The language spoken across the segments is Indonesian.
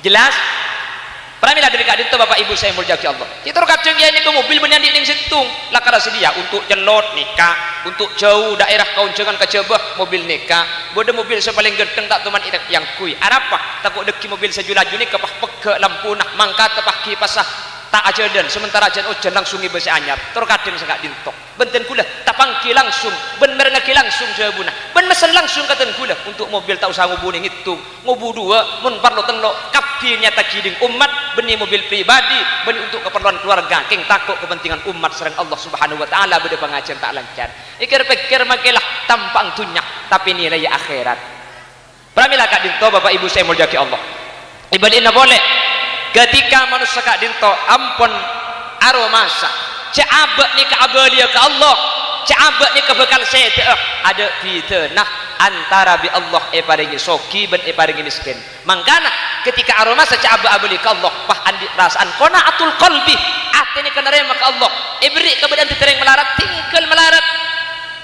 Jelas? Pramila dari kak dinto bapak ibu saya muljaki Allah. Kita kacung ya ini ke mobil benyandi ning situng. Lah kada sedia untuk jelot nikah, untuk jauh daerah kauncengan kecebah mobil nikah. Bodoh mobil sepaling genteng tak teman yang kui. Arapa takut deki mobil sejulaju ni kepah peke lampu nak mangkat tepah kipas tak aja dan sementara jan ojan langsung ibu anyar terkadang segak dintok benten kula tapangki langsung ben merengaki langsung jabuna ben mesen langsung katen kula untuk mobil tak usah ngubuni ngitung ngubu dua mun parlo tenlo kapi nyata kiding umat beni mobil pribadi beni untuk keperluan keluarga keng takut kepentingan umat serang Allah subhanahu wa ta'ala beda pengajian tak lancar ikir-pikir makilah tampang tunyak tapi nilai akhirat. Pramila kak dinto bapak ibu saya muljaki Allah ibadina boleh ketika manusia kak dinto ampun aromasa ca'abak ni ka'abalia ke Allah ca'abak ni kebekal saya ada fitnah antara bi Allah paringi soki ben paringi miskin mangkana ketika aromasa ca'abak abali ke Allah pah andi perasaan qanaatul qalbi atini kenerima ke Allah ibri kebadan ditereng melarat tinggal melarat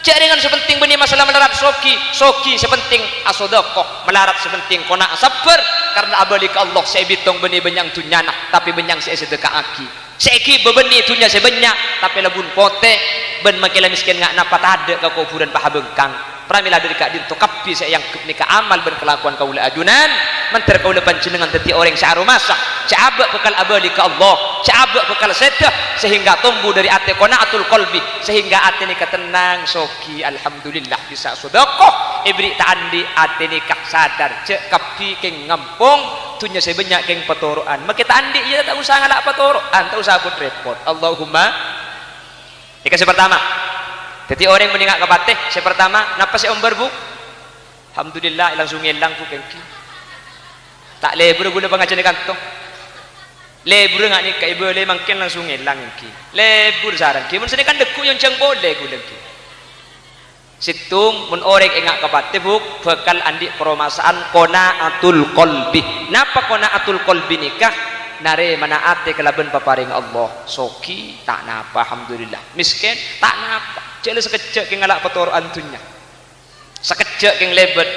jaringan sepenting benih masalah melarat soki sepenting asodakoh melarat sepenting kona sabar karena abali ke Allah saya bitong benih benyang tunyana tapi benyang saya sedekah aki seiki bebenih tunya sebanyak tapi lebun pote ben makilah miskin ngak napat ada ke kuburan paha bengkang. Pramila dari kak dinto kapi saya yang nikah amal ben kelakuan kaula ajunan menter kaula panjenengan teti orang searomasa ca'abak bekal abali ke Allah ca'abak bekal sedah sehingga tumbuh dari ati qanaatul qalbi sehingga ati nikah tenang soki alhamdulillah bisa sedekah ibri ta'andi ati nikah sadar cek kapi keng ngampung tunya sebanyak keng petoroan makita andi iya tak usah ngalak petoroan tak usah pun repot. Allahumma dikasih pertama jadi orang yang meninggal kepatih saya pertama napa saya ombar bu alhamdulillah langsung ngilang bu kengki tak lebur gula pengajian di kantong lebur nggak nikah ibu le makin langsung ngilang kengki lebur sarang ki mun sini kan deku yang ceng boleh gula kengki situng mun orang ingat kepatih bu bakal andi permasaan qanaatul qalbi napa qanaatul qalbi nikah nare mana ate kelaban paparing Allah soki tak napa alhamdulillah miskin tak napa cek sekejap keng ngalak petoroan tunya sekejap keng lebet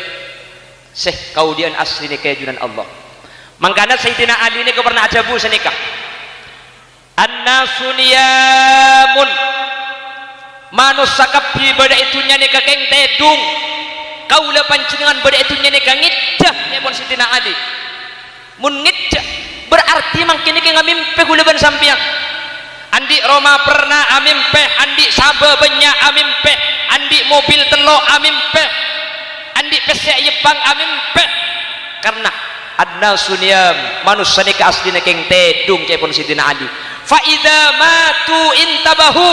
seh kaudian asli ni kejunan Allah mangkana Sayyidina Ali ni kau pernah ajabu senikah annasu niyamun manusia kapi pada itunya ni keng tedung kaula pancenengan pada itunya ni ngiddah ya pun Sayyidina Ali mun ngiddah berarti mangkini keng ngamimpe gula ban sampian andi Roma pernah amimpe andi sabar banyak amimpe andi mobil telok amimpe andi pesek Jepang amimpe karena adna sunyam manusia ni aslinya keng tedung cepon Sidina Ali fa idza matu intabahu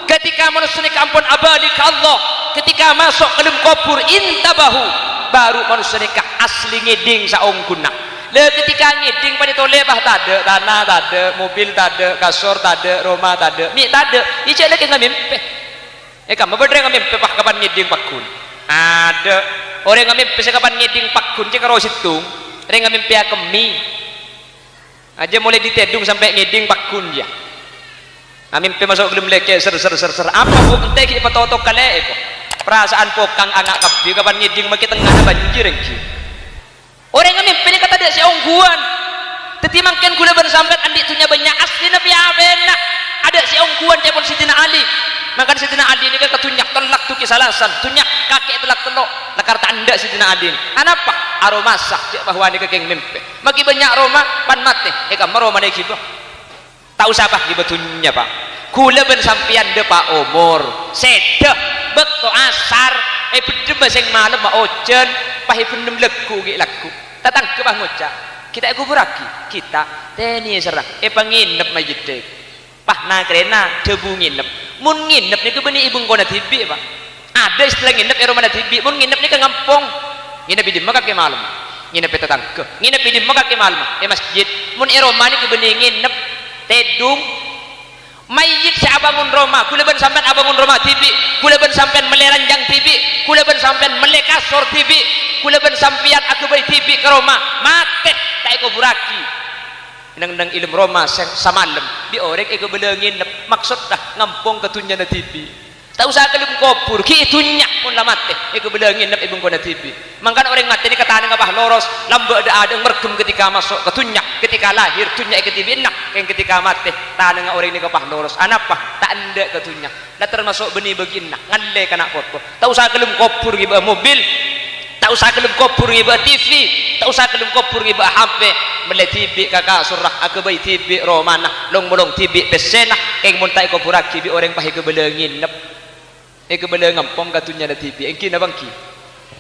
ketika manusia ni ampun abadi ke Allah ketika masuk ke dalam kubur intabahu baru manusia ni asli ngeding saung guna le ketika ngiding pada tole bah tak ada tanah tak ada mobil tak ada kasur tak ada rumah tak ada mi tak ada ijek lagi ngamimpe kamu berdua ngamimpe pak kapan ngiding pakun ada orang ngamimpe kapan ngiding pakun cek karo situng orang ngamimpe akemi aja mulai ditedung sampai ngiding pakun ya ngamimpe masuk gelem leke ser apa bu ente ki patotok kale eko perasaan pokang anak kapi kapan ngiding maki tengah banjir engki orang yang mimpi ini kata dia si ongguan teti mangken gula ban sampai andi tunya banyak asli nabi abena ada si ongguan cepon Sidina Ali maka Sidina Ali ini kan ketunyak telak tu kisalasan tunyak kakek telak telok lakar tanda Sidina Ali anapa aromasa cek bahwa ini kekeng mimpi maki banyak aroma pan mati kamu aroma ini kibo tak usah bah dibetunya pak gula ban sampian de pak umur sedah bekto asar bedem baseng malam mak ojen pahi pendem leku gi laku tatang ke bang ngocak kita kuburaki kita teni serang panginep majidek pah na krena debu nginep mun nginep ni ke beni ibung kona tibi pak ada istilah nginep rumah tibi mun nginep ni ke ngampong nginep di maka ke malam nginep tatang ke nginep di maka ke malam masjid mun rumah ni ke beni nginep tedung mayit si abangun Roma kula ban sampean abangun Roma tibi kula ban sampean meleranjang tibi kula ban sampean melekasor tibi kula ban sampean aku bayi tibi ke Roma mate tak iko buraki nang ilmu Roma samalem di orek iko belengin maksud dah ngampung ketunya na tibi tak usah kelum kubur ki itunya pun lah mati iku bela nginep ibung kona tibi mangkan orang mati ni kata dengan bah loros lambak ada mergem ketika masuk ke tunyak ketika lahir tunyak ke tibi nak yang ketika mati tak dengan orang ni kapah loros anapa tak anda ke tunyak dah termasuk benih begina ngalle kana foto tak usah kelum kubur giba mobil tak usah kelum kubur giba TV tak usah kelum kubur giba HP mele tibi kakak surah aku bayi tibi romana long bolong tibi pesena keng mun tak kubur aki bi orang pahi ke bela nginep eke bela ngampong katunya ada TV engki na bangki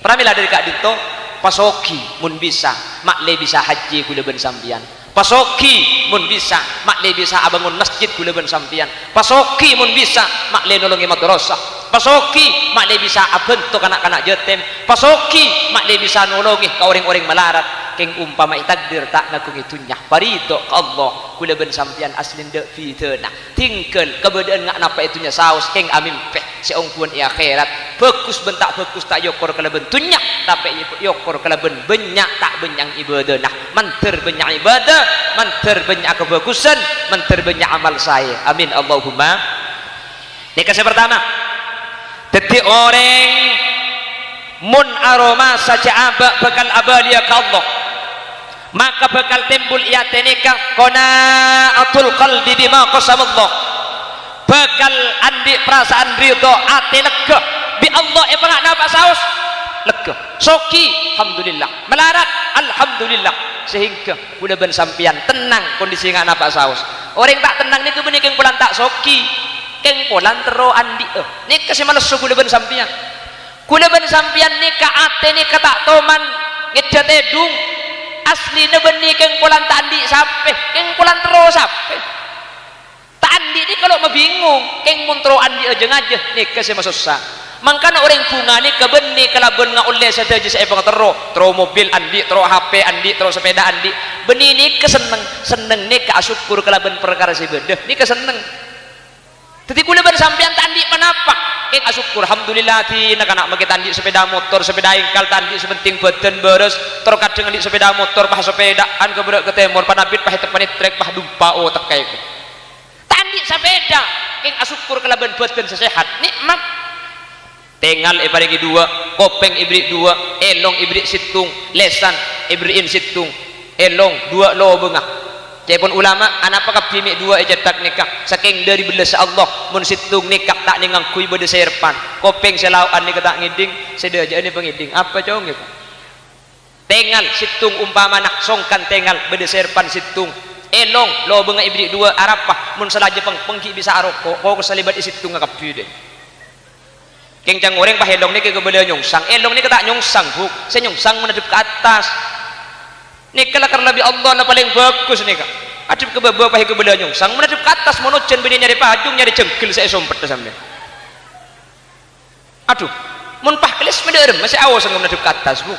pramila dari kak dito pasoki mun bisa makle bisa haji kula ben sampian pasoki mun bisa makle bisa abangun masjid kula ben sampian pasoki mun bisa makle nolongi madrasah pasoki makle bisa abentuk anak-anak yatim pasoki makle bisa nolongi ka orang-orang melarat keng umpama takdir tak ngaku ngitunya parido ke Allah kula ben sampian aslin de fitna tingkel keberadaan ngak napa itunya saus keng amin peh si ongkuan i akhirat bagus bentak bagus tak yokor kala bentunya tapi yokor kala ben banyak tak benyang ibadah nah manter banyak ibadah manter banyak kebagusan manter banyak amal saya amin Allahumma ini kasih pertama detik orang mun aroma saja abak bakal abalia ke Allah maka bakal timbul ia tenika qanaatul qalbi bima qasamallah bakal andi perasaan ridho ati lega bi Allah ebang napa saus lega soki alhamdulillah melarat alhamdulillah sehingga kula ben sampian tenang kondisi ngak napa saus orang tak tenang niku benih keng pulan tak soki keng pulan tero andi nik kasih males kula ben sampian nika ate nika tak toman ngedet edung asli benih keng pulan tandi sampai keng pulan terus sampai tandi ini kalau membingung keng muntro andi aja ngaja nih kasih masuk sah mangkana orang bunga nih kebenih kalaban nga oleh saja saya bang tero mobil andi tero HP andi tero sepeda andi benih ini seneng nih keasyukur kalaban perkara si beda nih keseneng jadi kula ben sampean tandi panapa keng asyukur alhamdulillah di nak make tandi sepeda motor sepeda ingkal tandi sepenting badan beres terkadang di sepeda motor pah sepedaan keberak ke temor panabit pah tepanit trek pah dumpa oh tekay ko tandi sepeda keng asyukur kalaban badan sesehat nikmat tengal ibarigi dua kopeng ibrik dua elong ibrik situng lesan ibriin situng elong dua lo bengah cepon ulama anak pakap bimik dua ejetak nikah saking dari belas Allah mun situng nikah tak ningang kui bede serpan kopeng selauan nikah tak ngiding sede aja ini pengiding apa cong gitu tengal situng umpama nak songkan tengal bede serpan situng elong lo benga ibrik dua arapah mun salaja pengki bisa aroko kau kesalibat isitung ngakap bide kencang goreng pah elong nikah kebele nyongsang elong nikah tak nyongsang buk saya nyongsang menadep ke atas nikah lah karena Allah lah paling bagus nikah adib ke bawah pahi ke bela nyongsang menadip ke atas monojen bini nyari pajung nyari jengkil saya sompet sampai aduh mun pah kelis mederem masih awas nggak menadip ke atas bu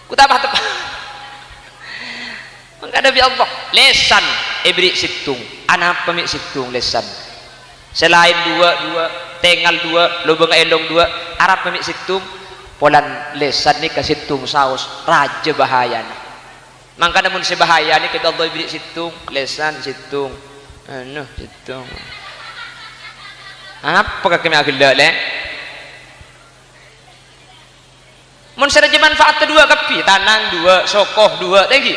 ku tabah tepat menghadapi Allah lesan ibrik situng anak pemik situng lesan selain dua tengal dua lubang elong dua arab pemik situng polan lesan ni kasih tung saus raja bahaya nah mangka namun sebahaya ni kita Allah beri situng lesan situng situng apa kami agak le mun seraja manfaat dua kapi tanang dua sokoh dua tinggi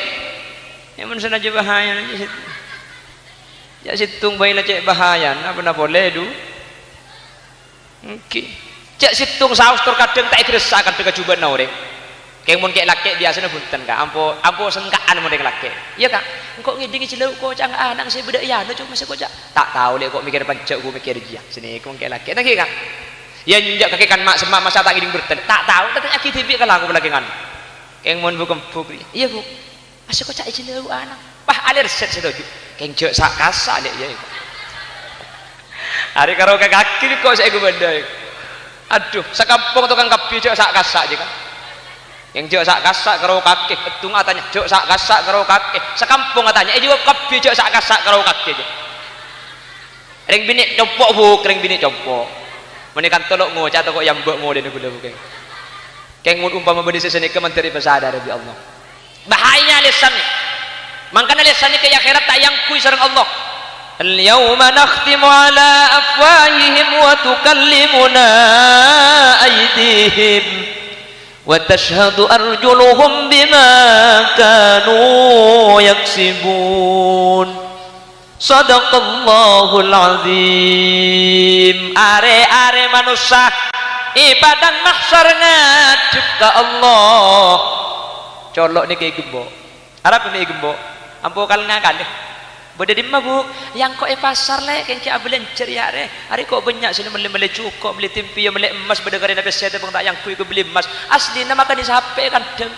ya mun seraja bahaya ni ya situng bayi lah cek bahaya nah pernah boleh du okay. Cek situng saus terkadang tak ikhlas akan kecoba na orang kayak mun kayak laki biasanya bunten kak ampo sengkaan mun kayak laki iya kak kok ngidingi cilau kok cang anak saya beda ya no cuma saya kok tak tahu le kok mikir pancak gue mikir dia sini kok kayak laki tak kak ya njak kaki kan mak semak masa tak ngiding berten tak tahu datang aki tibi kalau aku lagi kan kayak mun bukan buk iya bu masih kok cak cilau anak pah alir set sedoju kayak jok sak kasa le ya hari karo kaki kok saya gue benda aduh sekampung tukang kapi jok sak kasak je kan yang jok sak kasak karo kaki ketung katanya jok sak kasak karo kaki sekampung katanya juga kapi jok sak kasak karo kaki je ring bini compok bu ring bini compok menekan tolok ngo cato kok yang mbok ngo dene gula bukan keng mun umpama bedi sesene ke menteri pesada dari Allah bahayanya lisan ni mangkana lisan ni ke akhirat tak yang kui sareng Allah al-yawma nakhtimu ala afwahihim wa tukallimuna aydihim wa tashhadu arjuluhum bima kanu yaksibun. Sadaqallahul azim. Are manusia padang mahsyar ngadep ka Allah. Colok ni kayak gembok. Arab ni gembok. Ampo kal ngakal. Bode di mabuk yang kok pasar le kenci abelen ceria re. Hari kok banyak sini mele cukup beli timpi mele emas bedengarin apa saya bang tak yang kui ke beli emas. Asli nama kan di HP kan deng.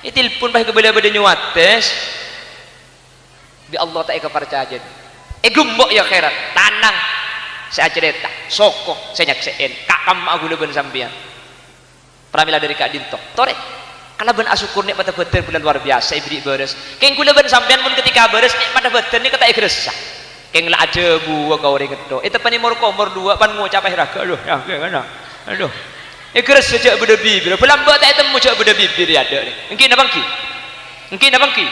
Telepon bah ke beli nyuates. Bi Allah tak kepercayaan. Gembok ya khairat. Tanang saya cerita. Soko saya nyakseen. Kak kam aku leben sampean. Pramila dari Kak Dinto. Tore. Kalau ben asukur nek pada beten bulan luar biasa ibri beres. Keng kula ben sampean pun ketika beres nek pada beten ni kata ikresah. Keng la aja buah kau ring kedo. Itu pani mor komor dua pan ngucap raga. Aduh, ya kena. Aduh. Ikres sejak beda bibir. Pelambak tak temu sejak beda bibir ada ni. Engki na bangki. Engki na bangki.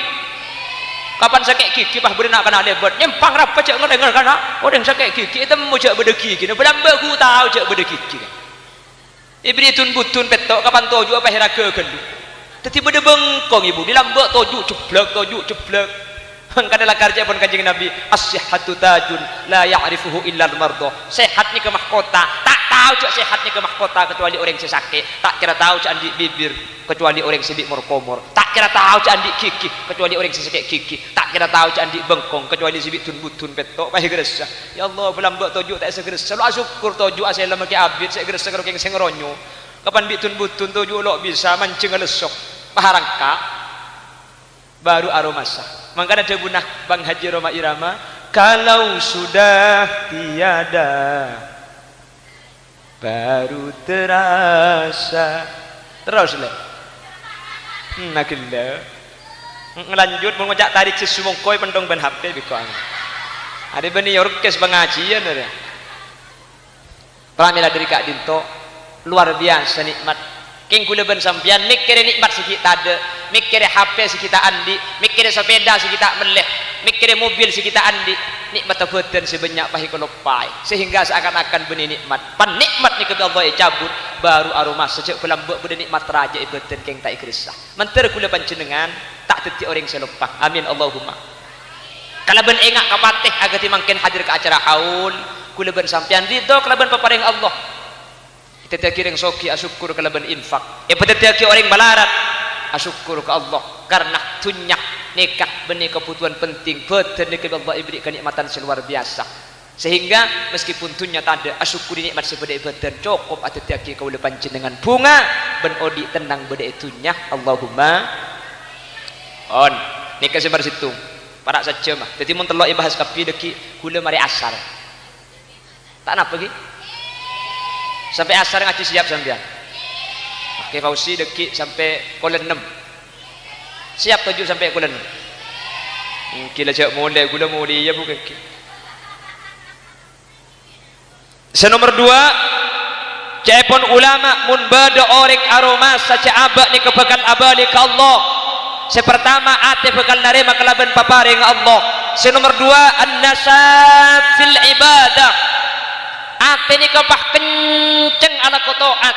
Kapan sakit gigi pah berenak kana lebat. Nyempang rapa cak ngedengar kana. Orang sakit gigi temu sejak beda gigi. Pelambak ku tahu sejak beda gigi. Ibri tun butun petok kapan toju apa raga gendu. Tiba-tiba bengkong ibu di lambak toju ceblek kadalah kerja pun kanjeng Nabi as-sihhatu tajun la ya'rifuhu illa al-mardah. Sehat ni ke mahkota tak tahu cak sehat ni ke mahkota kecuali orang yang sakit. Tak kira tahu cak andik bibir kecuali orang sibik morkomor. Tak kira tahu cak andik gigi kecuali orang sakit gigi. Tak kira tahu cak andik bengkong kecuali sibik tun-butun petok pah geresa. Ya Allah belambak toju tak segeresa. Lu syukur toju asal lagi abid saya geresa karo keng sengronyo. Kapan bitun butun toju lok bisa mancing lesok paharangka baru aromasa. Makanya ada bunah Bang Haji Roma Irama, kalau sudah tiada baru terasa. Terus le nakilla ngelanjut mengocak tarik sesumongkoi pentong ban HP biko ada bani orkes pengajian ada pramila dari Kak Dinto luar biasa nikmat. Keng kula ben sampean mikir nikmat sikit ada, mikir HP sikit andi, mikir sepeda sikit meleh, mikir mobil sikit andi, nikmat beten sebanyak pahi kelopai sehingga seakan-akan benih nikmat. Pan nikmat ni kebi Allah cabut baru aroma sejak pelambak benih nikmat raja beten keng tak ikrisah. Menter kula panjenengan tak teti orang selopah. Amin Allahumma. Kalau ben engak kapatih agar timangken hadir ke acara haul, kula ben sampean ridho kalau ben paparing Allah. Tetapi yang soki asyukur kalaban infak. Tetapi orang balarat asyukur ke Allah karena tunyak nikah benih kebutuhan penting. Betul nikah Allah ibri kenikmatan seluar biasa. Sehingga meskipun tunyak tak ada asyukuri nikmat sepada ibadah cukup. Tetapi kau lepan dengan bunga ben odi tenang beda tunyak. Allahumma on nikah sebar situ. Para saja mah. Jadi mun telok bahas kapi deki gula mari asar. Tak napa lagi. Sampai asar ngaji siap sampean. Oke Fauzi deki sampai kolen 6. Siap 7 sampai kolen 6. Kila cak mulai gula muli ya bukan. Senomor 2 cepon ulama mun bada orang aroma saja abak ni kebakal abadi ke Allah. Sepertama ate bakal narema kelaban paparing Allah. Senomor 2 an-nasab fil ibadah. Ate ni kapah kenceng ala kotoat.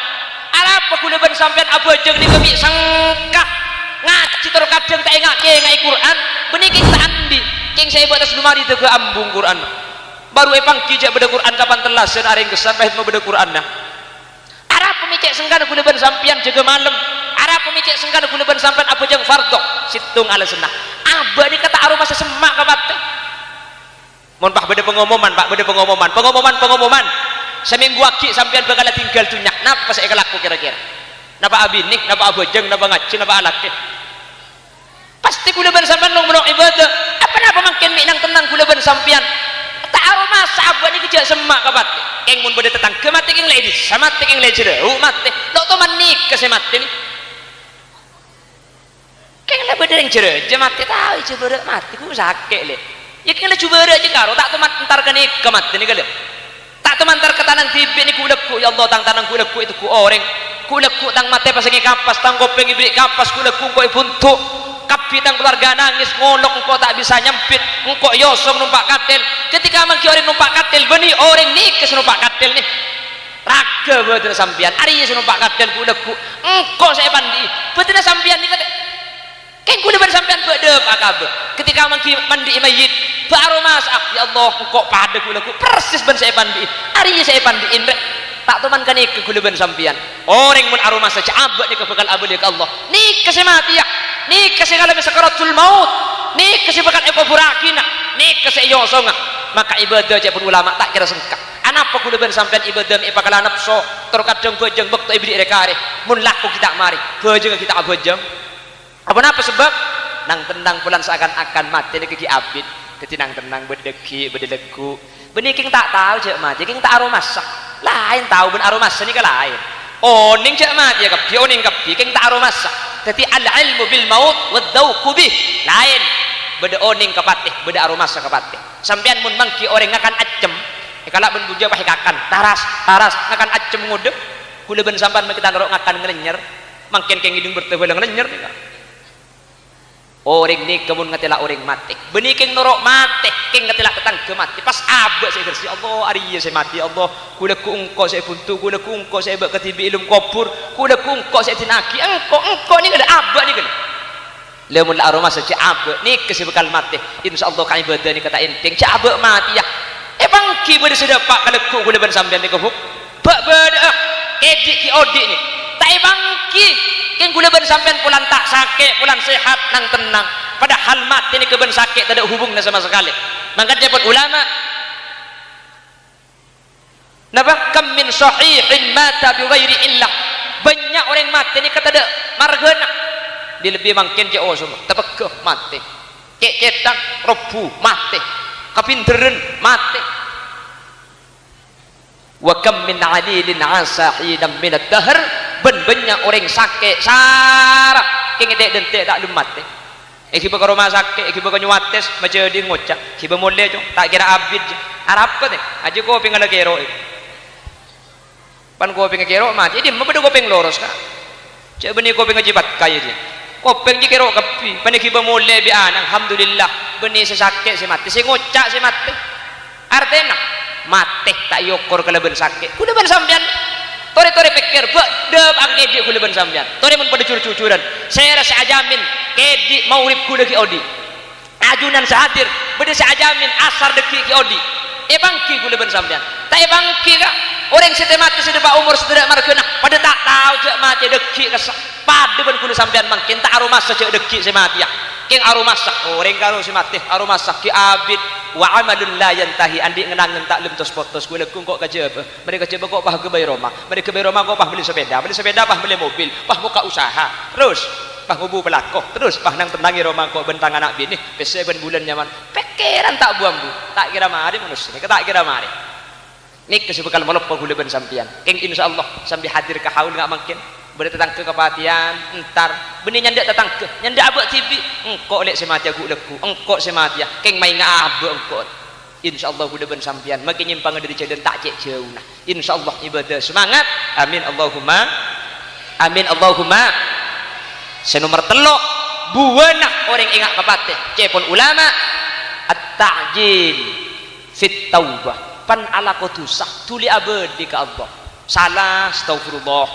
Apa guna ben sampean abojeng ni kami sangkah ngaji terus kadang tak ingat ngai Quran beniki tak andi king saya buat atas lumari teu ambung Quran baru epang kijak beda Quran kapan telas sen areng kesan pahit mau beda Quran nah arah pemicek sengkan guna ben sampean jaga malam arah pemicek sengkan guna ben sampean abojeng fardhu situng ala senah abadi kata aroma sesemak kabate. Mohon Pak beda pengumuman, Pak beda pengumuman. Seminggu aki sampean bakal tinggal tunyak. Napa saya kelaku kira-kira? Napa abinik, napa abojeng, napa ngaji, napa alake? Pasti kula ben sampean nang menok ibadah. Apa napa mangken minang tenang kula ben sampean? Tak aroma sahabat iki jak semak kabat. Keng mun beda tetangga mati keng lady, sama keng lady jero mati. Lok to manik ke mati ni. Keng le beda yang jero, mati tahu jero mati ku sakit le. Ya kena cuba aja karo tak teman entar kene kemat ini kali tak teman entar ke tanang tibi ni kuleku ya Allah tang tanang kuleku itu ku orang kuleku tang mate pas ngi kapas tang kopeng ibrik kapas kuleku koi buntu kapi tang keluarga nangis ngolok engkau tak bisa nyempit engkau yosong numpak katil ketika mangki orang numpak katil benih orang ni kes numpak katil nih raga betul sampian hari ini numpak katil kuleku engkau saya pandi betul sampian ni kata kan kuda bersampian bedep akab ketika mangki mandi mayit baru masak ya Allah engkau pada kuleku persis ben saya pandi hari ini saya pandiin tak teman kan ke kuleban sampian orang mun aroma saja abad ni kebekal abadi ke Allah ni kasih mati ya ni kasih kalau sakaratul maut ni kasih bakal ekoburakina ni kasih yosonga maka ibadah je pun ulama tak kira sengkak anapa kuleban sampian ibadah mi bakal nafsu terkadang bejeng bekto ibri rekare mun laku kita mari bejeng kita bejeng apa napa sebab nang tendang bulan seakan-akan mati ni kiki abid ketinang tenang bedeki bedelegu benih king tak tahu je mati king tak aroma sak lain tahu ben aroma seni ke lain oning cak mati ya kapi oning kapi king tak aroma sak jadi al ilmu bil maut wad dzauq bih lain beda oning kapatih beda aroma sak kapatih sampean mun mangki orang ngakan acem kalau ben buja pakai kakan taras ngakan acem ngudep kula ben sampean kita ngerok ngakan ngelenyer mangkin keng hidung bertebel ngelenyer orang ni kemun ngatela orang mati benih keng norok mati keng ngatela ketang ke mati pas abak saya tersi Allah hari saya mati Allah kula ku engkau saya buntu kula ku engkau saya bak ketibi ilmu kubur kula ku engkau saya tinaki engkau ni kada abak ni kada lemun la aroma saja abak ni kasih bekal mati insyaallah ka ibadah ni kata enteng cak abak mati ya bangki bade sedapak kaleku kula ban sampean ni kebuk bak bade edik ki odik ni tak bangki keng gula ben sampean pulan tak sakit pulan sehat nang tenang padahal mati ni keben sakit tak ada hubungnya sama sekali maka dia pun ulama napa kam min sahihin mata bi ghairi illah banyak orang mati ni kata ada margana di lebih mungkin je oh semua tepekeh mati kek ketang rebu mati kapinteren mati wa kam min adilin asahidan min ad-dahr banyak orang sakit sarap keng dek dentek tak lumat kiba ke rumah sakit kiba ke nyuates macam dia ngocak kiba mole tu tak kira abid arap ke aja ko pengen kero pan ko pengen kero mati dia membeda ko pengen loros ka cak beni ko pengen jibat kaya dia ko pengen kero kapi pan kiba mole bi anang alhamdulillah beni sesakit si mati si ngocak si mati artena mati tak yokor keleben sakit kuleban sampean tore-tore pikir bedep angke dia kula ban sampean tore mun pada cucuran saya rasa ajamin kedi maurib kula ki odi ajunan sahadir bede saya ajamin asar deki ki odi bangki kula ban sampean tak bangki ka orang sistematis sudah pak umur sudah markena pada tak tahu cak mati deki kesak pada ban kula sampean mangkin tak aroma cak deki se mati ya keng aroma sak orang karo si mati aroma sak ki abid wa amalun la yantahi andi ngenangen tak lem tos potos kula kok kajeba mereka coba kok pah ke bay Roma mereka bay Roma kok pah beli sepeda pah beli mobil pah buka usaha terus pah ngubu pelakoh terus pah nang tenangi Roma kok bentang anak bini pese ben bulan nyaman pikiran tak buang bu tak kira mari manusia tak kira mari nik kesebekal melopok kula ben sampian keng insyaallah sambil hadir ke haul enggak mungkin berarti datang ke kepatian entar benih nyandak datang ke nyandak abak tibi engkau lek semati aku leku engkau semati ya keng main ngabak engkau insyaallah udah ben sampian makin nyimpang dari jalan tak cek jauh nah insyaallah ibadah semangat amin Allahumma senomor telok buana orang ingat kepatih cepon ulama at-ta'jil fit taubah pan ala kotusah tuli abadi ke Allah salah astagfirullah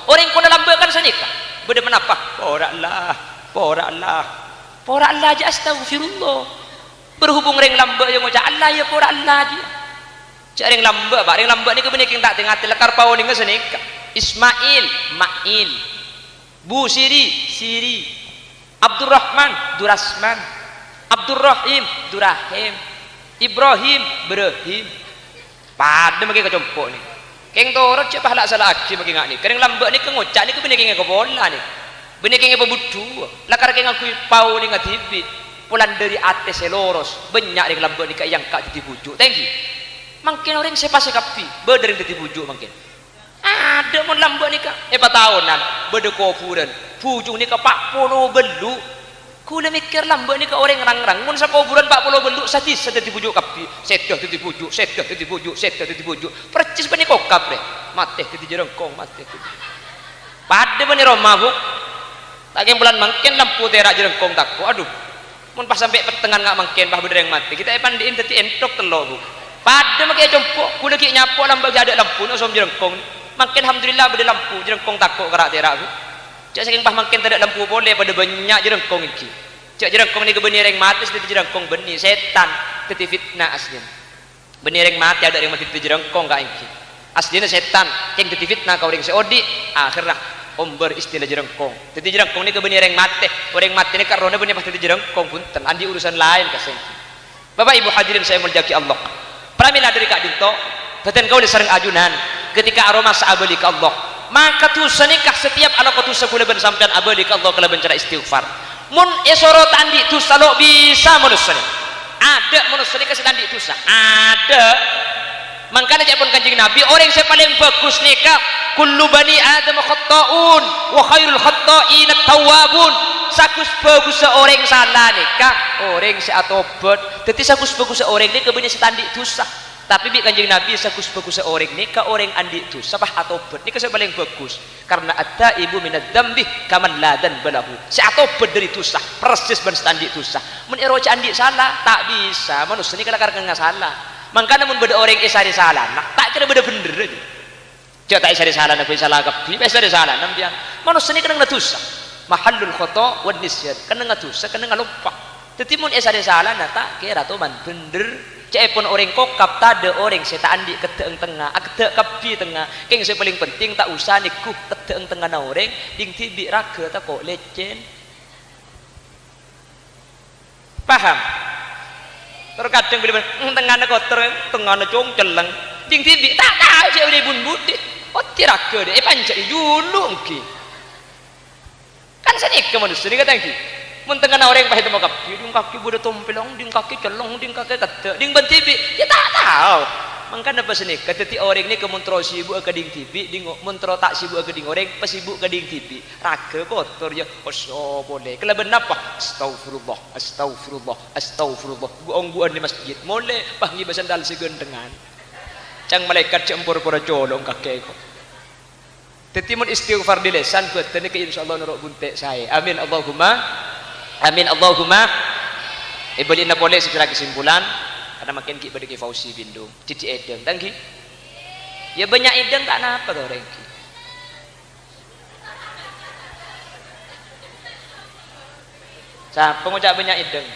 orang kau dalam bekan sanika beda menapa pora Allah aja astagfirullah berhubung ring lamba yang ngucap Allah ya pora Allah aja cak ring lamba ni kebenik yang tak tengah telekar pau ni sanika Ismail Mail Siri Abdurrahman Durasman Abdurrahim Durahim Ibrahim Berahim pada magi kecompok ni keng torot cepat halak salah aki magi ngak ni kering lambak ni kengocak ni kebene keng bola ni bene keng bebudu lakar keng aku pau ni ngatibi pulan dari atas seloros banyak di lambak ni yang kak titi bujuk thank you mungkin orang sepase kapi berdering titi bujuk mungkin ada mun lambak ni kak tahunan berde kofuran bujuk ni ke 40 belu kula mikir lambak ni ke orang rang-rang mun sapa bulan 40 belu sati titi bujuk kapi sedah titi bujuk percis bani kokap re mate titi jerengkong mate pada bani Roma bu tak ke bulan mangken lampu terak jerengkong takku aduh mun pas sampai pertengahan nggak mangken bah bedereng mati kita pandiin teti entok telok bu pada makai jompok kuda ki nyapo lambak ada lampu no som jerengkong mangken alhamdulillah bede lampu jerengkong takku kerak terak bu cak saking bah mangken tak ada lampu boleh pada banyak jerengkong iki cak jerengkong ni kebenih reng mati teti jerengkong benih setan teti fitnah aslinya benih reng mati ada yang mati teti jerengkong gak iki aslinya setan ceng teti fitnah kau reng seodi akhirnya omber istilah jerengkong teti jerengkong ni kebenih reng mati orang mati ni karena benih pas teti jerengkong punten andi urusan lain kasih Bapak Ibu hadirin saya muljaki Allah pramila dari Kak Dinto teten kau disareng ajunan ketika aroma saabali ke Allah maka tusa nikah setiap ala tusa kula ben sampean abali ke Allah kala bencara istighfar mun esoro tandi tusa lo bisa manusia ada manusia nikah sedandi tusa ada makanya japon kanjeng Nabi orang yang paling bagus nikah kullu bani adam khatta'un wa khairul khatta'in at-tawwabun sakus bagus seorang salah nikah orang seatobat tetapi sakus bagus seorang ni kebenya setandi dosa tapi bi kanjeng Nabi sakus bagus seorang nikah orang andi dosa bah atobat nikah paling bagus karena at-taibu minadz dzambi kaman la dzanbalahu seatobat dari dosa persis ban setandi dosa mun eroca andi salah tak bisa manusia ni kalau karena salah makanya mun beda orang isari salah nak tak kira beda bener aja cak tak isari salah nak salah kapi isari salah nampian manusia ni kena dosa mahallul khata' wan nisyan kena dosa kena lupa tetapi mun isari salah nak tak kira tu man bener cak pun orang kokap tak ada orang saya tak andi kedeeng tengah kedek kapi tengah keng saya paling penting tak usah niku kedeeng tengah na orang ding tibi raga tak kok lecen paham terkadang bila tengahnya kotor tengahnya cong celeng ding tibi tak tahu saya udah bun budi oh tirak ke deh pancak dulu mungkin kan saya nikah manusia ni kata mungkin mun tengah orang pahit mau kaki ding kaki budak tompelong ding kaki celong ding kaki kata ding ban tibi ya tak tahu makanya pas nikah teti orang ni kemontro sibuk ke ding tibi ding montro tak sibuk ke ding orang pasibuk ke ding tibi raga kotor ya osho boleh kelaban apa astagfirullah astagfirullah astagfirullah buang-buang di masjid boleh panggil basandal segendengan cang malaikat cempur pura colong kakek kok teti mun istighfar di lesan buat tadi ke insyaallah nuruk bunte saya amin Allahumma amin Allahumma ibali na boleh secara kesimpulan karena makin ki bagi Fauzi Bindung cici edeng tangki ya banyak edeng tak napa tuh orang ki siapa ngucap banyak edeng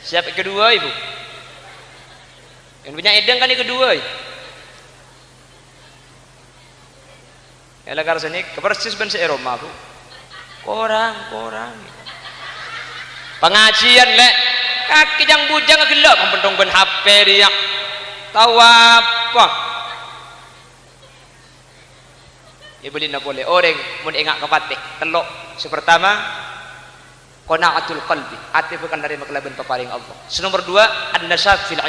siapa kedua ibu yang banyak edeng kan yang kedua ya lah karena ini kepersis ben seeroma bu korang pengajian lek kaki yang bujang gelap membentong ben HP dia tahu apa ya boleh nak boleh orang mun ingat kepatih telok sepertama qanaatul qalbi hati bukan dari makelaban peparing Allah senomor dua an-nasyat fil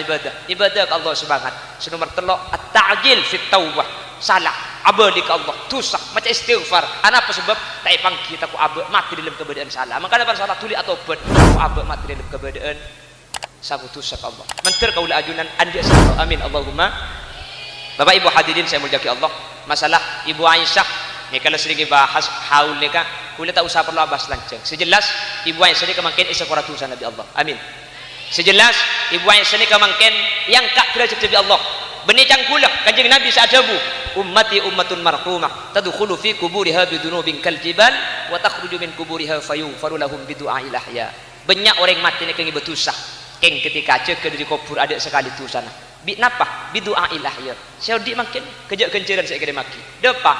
ibadah ke Allah semangat senomor telok at-ta'jil fit taubah salah abadi ke Allah dosa macam istighfar apa sebab tak pangki tak ku abad mati dalam keadaan salah maka dapat salah tuli atau abad ku abad mati dalam keadaan sabu dosa ke Allah mentir kaula ajunan andi sallallahu amin Allahumma Bapak Ibu hadirin saya muljaki Allah masalah Ibu Aisyah ni kalau sering bahas haul ni kan kula tak usah perlu bahas lancang sejelas Ibu Aisyah ni kemangkin isa dosa Nabi Allah amin sejelas Ibu Aisyah ni kemangkin yang kak derajat Nabi Allah benih cangkulah kanjeng Nabi seadabu ummati ummatun marhumah tadkhulu fi kuburiha bidunubin kal jibal wa takhruju min kuburiha fayughfaru lahum bidu'ai lahya banyak orang mati ni keng berdosa keng ketika aja ke di kubur ada sekali tu sana bi napa bidu'ai lahya saudi makin kejak kenceran saya kira maki depa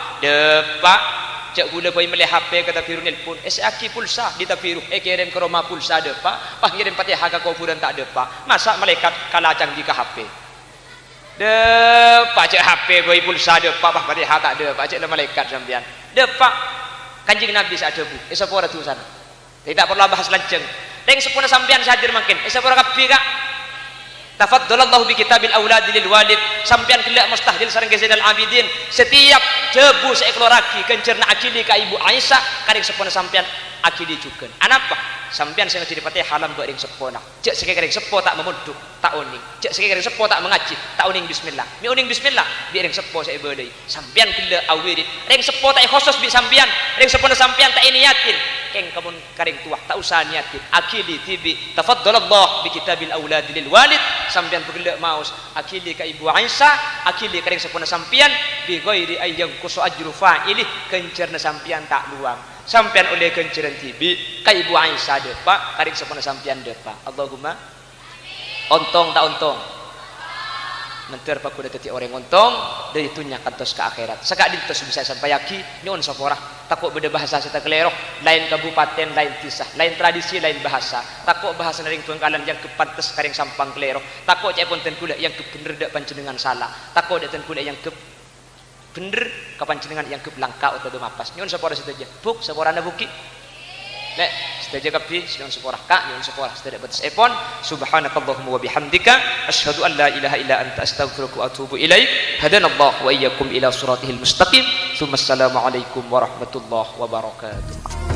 cak gula boy meleh HP kata piru nelpon aki pulsa ditapiru kirim ke rumah pulsa depa pangirim Fatihah ke kuburan tak depa masa malaikat kalacang di ke HP depak cek HP boy pulsa depak bah Fatihah tak ada pak cek le malaikat sampean depak kanjeng Nabi sadebu sepora tu sana tidak perlu bahas lanceng deng sepuna sampean sadir makin sepora kapi kak tafaddalallahu bi kitabil aulad lil walid sampean kelak mustahdil sareng Zainal Abidin setiap debu seekor laki kencerna akili ka Ibu Aisyah kadang sepuna sampean akili juga anapa sampean sing jadi patih halam buat ring sepo nak cek sekali ring sepo tak memuduk tak uning cek sekali ring sepo tak mengaji tak uning bismillah mi uning bismillah bi ring sepo saya berdei sampean kila awirit ring sepo tak khusus bi sampean ring sepo sampean tak niatin keng kamun karing tuah tak usah niatin akili tibi tafaddalallah bi kitabil aulad lil walid sampean begele maus akili ka ibu Aisyah akili karing sepo sampean bi ghairi ayyang kusu ajru fa'ili kencerna sampean tak luang sampean oleh kenceran tibi ka ibu Aisyah depa karing sepo sampean depa Allahumma ontong tak ontong mentir pak kuda teti orang ontong dari itunya kantos ke akhirat sekak dintos bisa sampai yaki nyon saporah takut beda bahasa kita kelerok lain kabupaten lain kisah lain tradisi lain bahasa takut bahasa dari pengkalan yang kepantes karing sampang kelerok takut cek ponten kula yang kebener dak panjenengan salah takut dak kula yang ke bener kapan jenengan yang keblangka atau mapas nyon saporah saja buk saporana buki nek sedaja kapi sedang seporah kak nyon seporah sedaja batas epon subhanakallahumma wa bihamdika asyhadu an la ilaha illa anta astaghfiruka wa atubu ilaik hadanallahu wa iyyakum ila siratihil mustaqim tsumma assalamu alaikum warahmatullahi wabarakatuh.